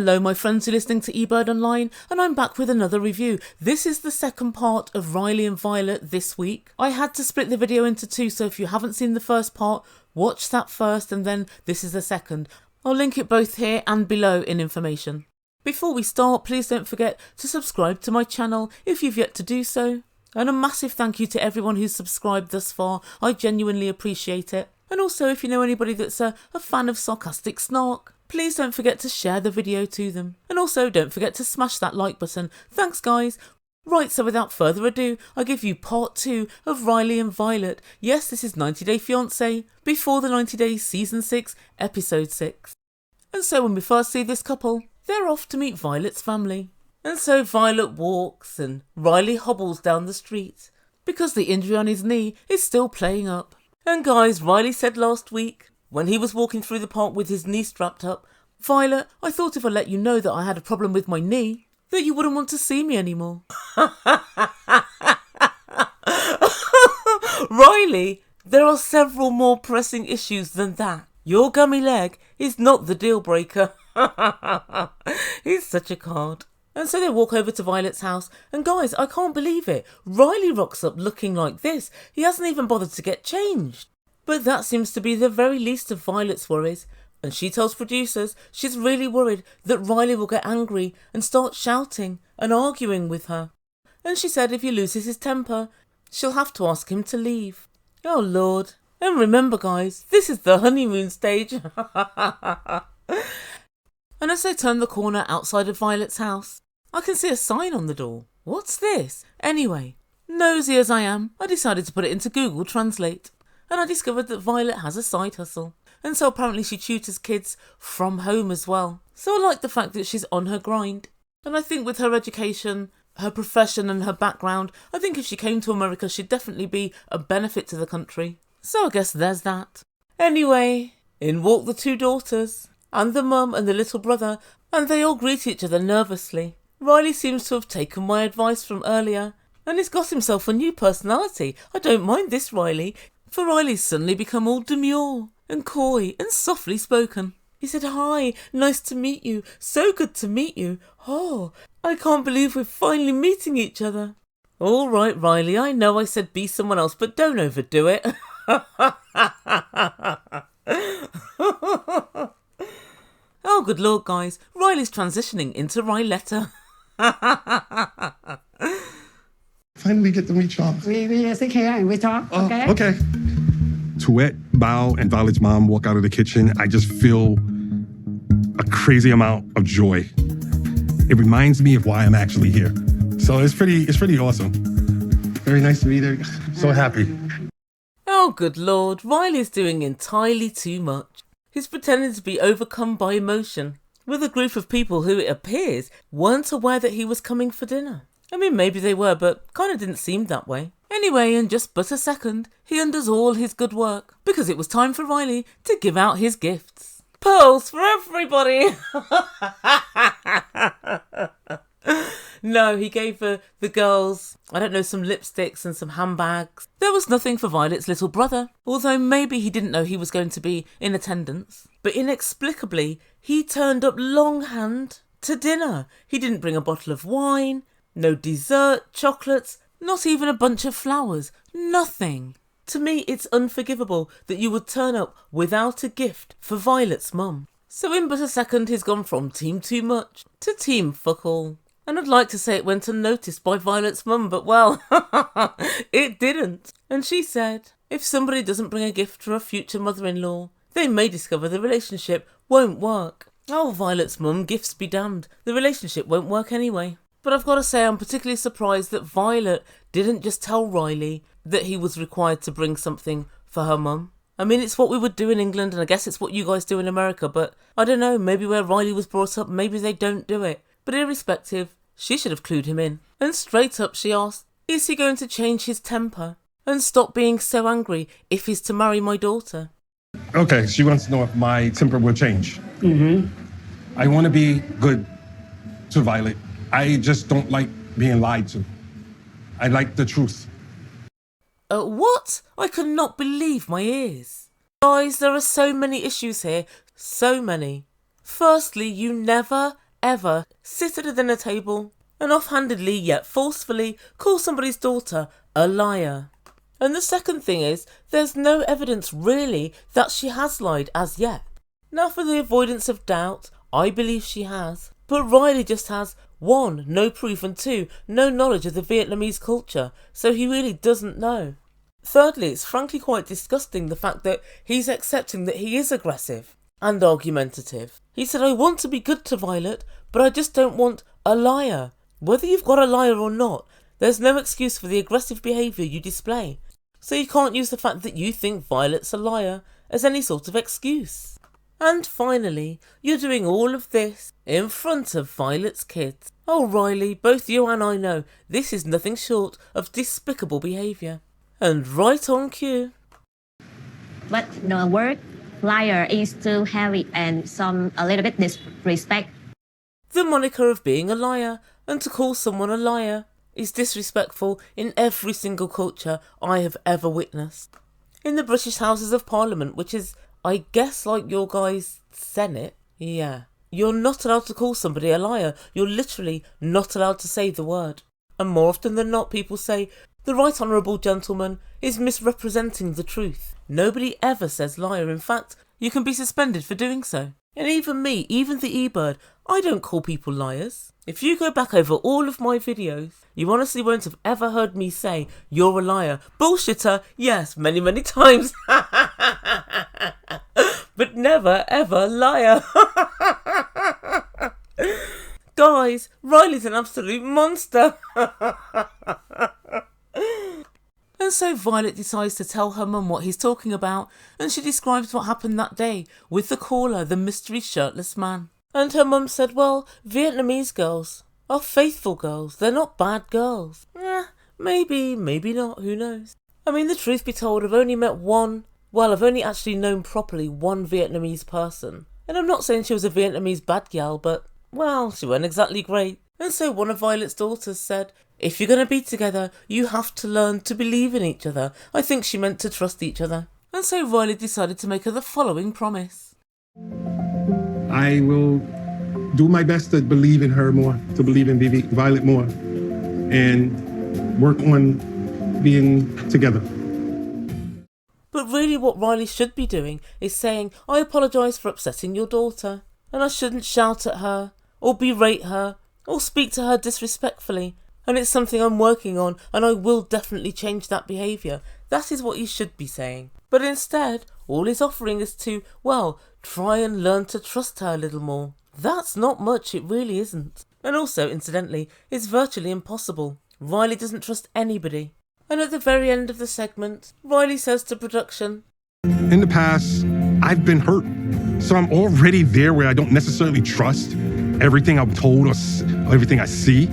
Hello my friends who are listening to Ebird Online, and I'm back with another review. This is the second part of Riley and Violet this week. I had to split the video into two, so if you haven't seen the first part, watch that first and then this is the second. I'll link it both here and below in information. Before we start, please don't forget to subscribe to my channel if you've yet to do so. And a massive thank you to everyone who's subscribed thus far, I genuinely appreciate it. And also if you know anybody that's a fan of sarcastic snark, please don't forget to share the video to them. And also don't forget to smash that like button. Thanks guys. Right, so without further ado, I give you part 2 of Riley and Violet. Yes, this is 90 Day Fiance, before the 90 Days Season 6, Episode 6. And so when we first see this couple, they're off to meet Violet's family. And so Violet walks and Riley hobbles down the street, because the injury on his knee is still playing up. And guys, Riley said last week, when he was walking through the park with his knee strapped up, "Violet, I thought if I let you know that I had a problem with my knee, that you wouldn't want to see me anymore." Riley, there are several more pressing issues than that. Your gummy leg is not the deal breaker. He's such a card. And so they walk over to Violet's house, and guys, I can't believe it. Riley rocks up looking like this. He hasn't even bothered to get changed. But that seems to be the very least of Violet's worries, and she tells producers she's really worried that Riley will get angry and start shouting and arguing with her. And she said if he loses his temper, she'll have to ask him to leave. Oh Lord. And remember guys, this is the honeymoon stage. And as they turn the corner outside of Violet's house, I can see a sign on the door. What's this? Anyway, nosy as I am, I decided to put it into Google Translate. And I discovered that Violet has a side hustle. And so apparently she tutors kids from home as well. So I like the fact that she's on her grind. And I think with her education, her profession and her background, I think if she came to America, she'd definitely be a benefit to the country. So I guess there's that. Anyway, in walk the two daughters, and the mum and the little brother, and they all greet each other nervously. Riley seems to have taken my advice from earlier, and he's got himself a new personality. I don't mind this Riley, for Riley's suddenly become all demure and coy and softly spoken. He said, "Hi, nice to meet you, so good to meet you. Oh, I can't believe we're finally meeting each other." All right, Riley, I know I said be someone else, but don't overdo it. Oh, good Lord, guys. Riley's transitioning into Ryletta. Finally get to meet y'all. We sit here and we talk, okay? Okay. Tuet, Bao, and Violet's mom walk out of the kitchen. I just feel a crazy amount of joy. It reminds me of why I'm actually here. So it's pretty awesome. Very nice to meet her. So happy. Oh, good Lord. Riley's doing entirely too much. He's pretending to be overcome by emotion with a group of people who, it appears, weren't aware that he was coming for dinner. I mean, maybe they were, but kind of didn't seem that way. Anyway, in just but a second, he undoes all his good work, because it was time for Riley to give out his gifts. Pearls for everybody! No, he gave the girls, I don't know, some lipsticks and some handbags. There was nothing for Violet's little brother, although maybe he didn't know he was going to be in attendance. But inexplicably, he turned up longhand to dinner. He didn't bring a bottle of wine, no dessert, chocolates, not even a bunch of flowers, nothing. To me, it's unforgivable that you would turn up without a gift for Violet's mum. So in but a second, he's gone from team too much to team fuck all. And I'd like to say it went unnoticed by Violet's mum, but well, it didn't. And she said, if somebody doesn't bring a gift for a future mother-in-law, they may discover the relationship won't work. Oh, Violet's mum, gifts be damned. The relationship won't work anyway. But I've got to say I'm particularly surprised that Violet didn't just tell Riley that he was required to bring something for her mum. I mean, it's what we would do in England, and I guess it's what you guys do in America, but I don't know, maybe where Riley was brought up, maybe they don't do it. But irrespective, she should have clued him in. And straight up she asked, is he going to change his temper and stop being so angry if he's to marry my daughter? Okay, she wants to know if my temper will change. Mm-hmm. I want to be good to Violet. I just don't like being lied to. I like the truth. What? I could not believe my ears. Guys, there are so many issues here. So many. Firstly, you never, ever sit at a dinner table and offhandedly yet forcefully call somebody's daughter a liar. And the second thing is, there's no evidence really that she has lied as yet. Now for the avoidance of doubt, I believe she has. But Riley just has 1, no proof, and 2, no knowledge of the Vietnamese culture, so he really doesn't know. Thirdly, it's frankly quite disgusting the fact that he's accepting that he is aggressive and argumentative. He said, I want to be good to Violet, but I just don't want a liar. Whether you've got a liar or not, there's no excuse for the aggressive behaviour you display. So you can't use the fact that you think Violet's a liar as any sort of excuse. And finally, you're doing all of this in front of Violet's kids. Oh Riley, both you and I know this is nothing short of despicable behaviour. And right on cue. But the word liar is too heavy and a little bit disrespect. The moniker of being a liar and to call someone a liar is disrespectful in every single culture I have ever witnessed. In the British Houses of Parliament, which is, I guess, like your guys' Senate, yeah, you're not allowed to call somebody a liar. You're literally not allowed to say the word. And more often than not, people say, the right honourable gentleman is misrepresenting the truth. Nobody ever says liar. In fact, you can be suspended for doing so. And even me, even the Ebird, I don't call people liars. If you go back over all of my videos, you honestly won't have ever heard me say, you're a liar. Bullshitter, yes, many, many times. But never, ever liar. Guys, Riley's an absolute monster. And so Violet decides to tell her mum what he's talking about, and she describes what happened that day with the caller, the mystery shirtless man. And her mum said, well, Vietnamese girls are faithful girls, they're not bad girls. Maybe not, who knows. I mean, the truth be told, I've only actually known properly one Vietnamese person. And I'm not saying she was a Vietnamese bad gal, but, well, she weren't exactly great. And so one of Violet's daughters said, if you're going to be together, you have to learn to believe in each other. I think she meant to trust each other. And so Riley decided to make her the following promise. I will do my best to believe in her more, to believe in Violet more, and work on being together. But really what Riley should be doing is saying, I apologise for upsetting your daughter, and I shouldn't shout at her, or berate her, or speak to her disrespectfully. And it's something I'm working on, and I will definitely change that behaviour. That is what he should be saying. But instead, all he's offering is to, well, try and learn to trust her a little more. That's not much, it really isn't. And also, incidentally, it's virtually impossible. Riley doesn't trust anybody. And at the very end of the segment, Riley says to production, in the past, I've been hurt. So I'm already there where I don't necessarily trust everything I'm told or everything I see.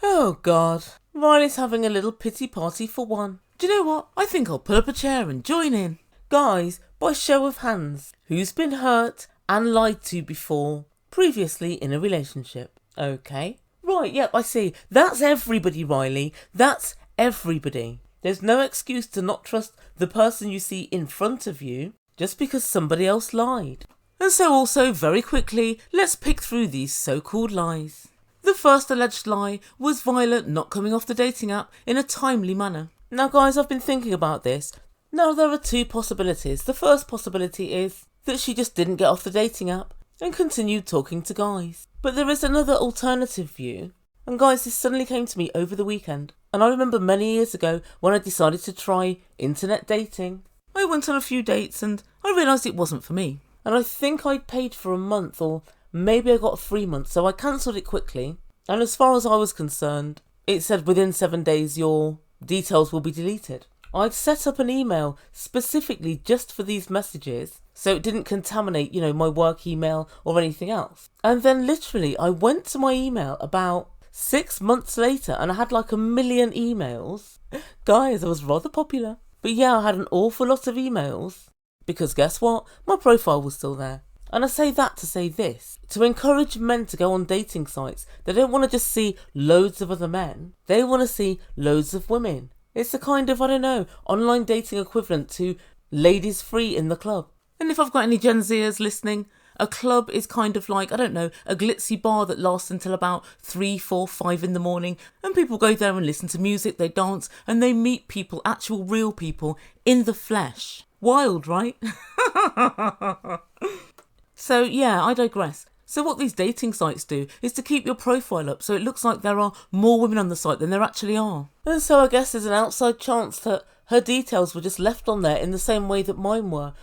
Oh God, Riley's having a little pity party for one. Do you know what? I think I'll pull up a chair and join in. Guys, by show of hands, who's been hurt and lied to before, previously in a relationship? Okay. Right, yep, I see. That's everybody, Riley. That's everybody. There's no excuse to not trust the person you see in front of you just because somebody else lied. And so also, very quickly, let's pick through these so-called lies. The first alleged lie was Violet not coming off the dating app in a timely manner. Now guys, I've been thinking about this. Now there are two possibilities. The first possibility is that she just didn't get off the dating app and continued talking to guys. But there is another alternative view. And guys, this suddenly came to me over the weekend. And I remember many years ago when I decided to try internet dating. I went on a few dates and I realised it wasn't for me. And I think I'd paid for a month, or maybe I got a free month, so I cancelled it quickly. And as far as I was concerned, it said within 7 days your details will be deleted. I'd set up an email specifically just for these messages, so it didn't contaminate, my work email or anything else. And then literally I went to my email about 6 months later and I had like 1 million emails. Guys, I was rather popular. But yeah, I had an awful lot of emails. Because guess what? My profile was still there. And I say that to say this. To encourage men to go on dating sites, they don't want to just see loads of other men. They want to see loads of women. It's a kind of, online dating equivalent to ladies free in the club. And if I've got any Gen Zers listening, A club is kind of like, I don't know, a glitzy bar that lasts until about 3, 4, 5 in the morning, and people go there and listen to music, they dance, and they meet people, actual real people, in the flesh. Wild, right? So yeah, I digress. So what these dating sites do is to keep your profile up so it looks like there are more women on the site than there actually are. And so I guess there's an outside chance that her details were just left on there in the same way that mine were.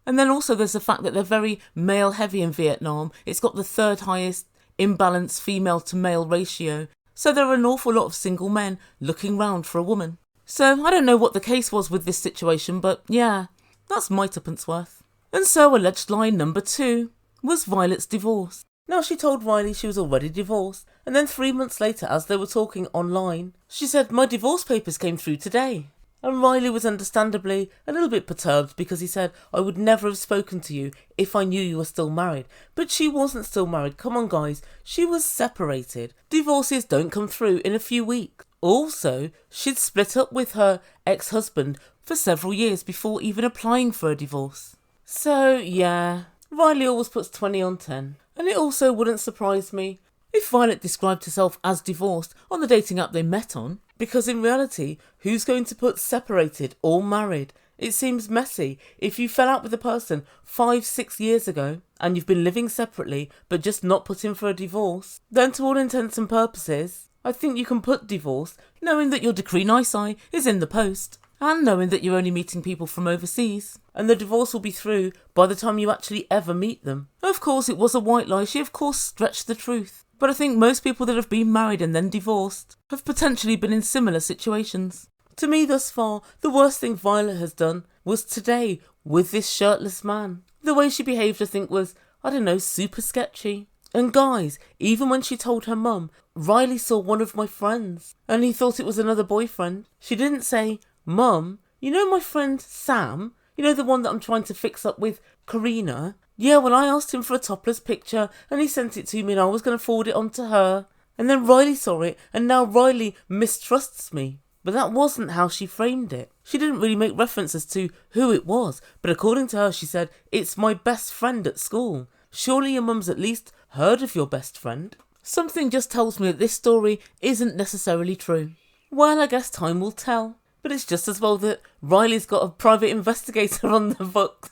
And then also there's the fact that they're very male heavy in Vietnam. It's got the third highest imbalanced female to male ratio. So there are an awful lot of single men looking round for a woman. So I don't know what the case was with this situation, but yeah, that's my tuppence worth. And so alleged lie number 2 was Violet's divorce. Now she told Riley she was already divorced, and then 3 months later, as they were talking online, she said, "My divorce papers came through today." And Riley was understandably a little bit perturbed because he said, "I would never have spoken to you if I knew you were still married." But she wasn't still married. Come on, guys. She was separated. Divorces don't come through in a few weeks. Also, she'd split up with her ex-husband for several years before even applying for a divorce. So, yeah, Riley always puts 20 on 10. And it also wouldn't surprise me if Violet described herself as divorced on the dating app they met on, because in reality, who's going to put separated or married? It seems messy. If you fell out with a person 5, 6 years ago and you've been living separately but just not put in for a divorce, then to all intents and purposes, I think you can put divorce knowing that your decree nisi is in the post and knowing that you're only meeting people from overseas, and the divorce will be through by the time you actually ever meet them. Of course, it was a white lie. She of course stretched the truth. But I think most people that have been married and then divorced have potentially been in similar situations. To me thus far, the worst thing Violet has done was today with this shirtless man. The way she behaved, I think, was, I don't know, super sketchy. And guys, even when she told her mum, "Riley saw one of my friends," and he thought it was another boyfriend, she didn't say, "Mum, you know my friend Sam? You know the one that I'm trying to fix up with Karina? Yeah, well, I asked him for a topless picture and he sent it to me and I was going to forward it on to her. And then Riley saw it and now Riley mistrusts me." But that wasn't how she framed it. She didn't really make references to who it was, but according to her, she said, "It's my best friend at school." Surely your mum's at least heard of your best friend. Something just tells me that this story isn't necessarily true. Well, I guess time will tell. But it's just as well that Riley's got a private investigator on the books.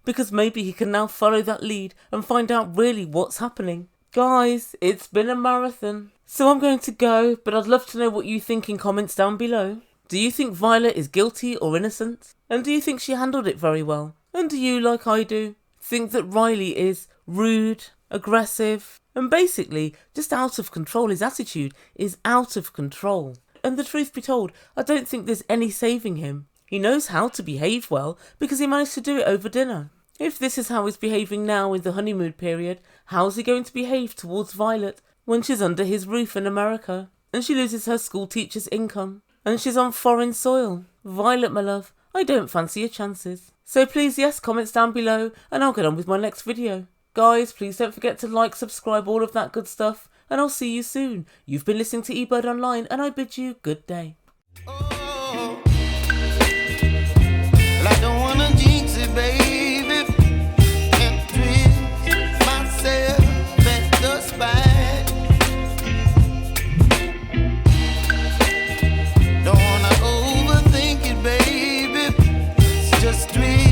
Because maybe he can now follow that lead and find out really what's happening. Guys, it's been a marathon. So I'm going to go, but I'd love to know what you think in comments down below. Do you think Violet is guilty or innocent? And do you think she handled it very well? And do you, like I do, think that Riley is rude, aggressive, and basically just out of control? His attitude is out of control. And the truth be told, I don't think there's any saving him. He knows how to behave well because he managed to do it over dinner. If this is how he's behaving now in the honeymoon period, how's he going to behave towards Violet when she's under his roof in America and she loses her school teacher's income and she's on foreign soil? Violet, my love, I don't fancy your chances. So please, yes, comments down below and I'll get on with my next video. Guys, please don't forget to like, subscribe, all of that good stuff. And I'll see you soon. You've been listening to Ebird Online, and I bid you good day. Oh, well, I don't wanna jinx it, baby, and twist myself at the spine. Don't wanna overthink it, baby. It's just twist.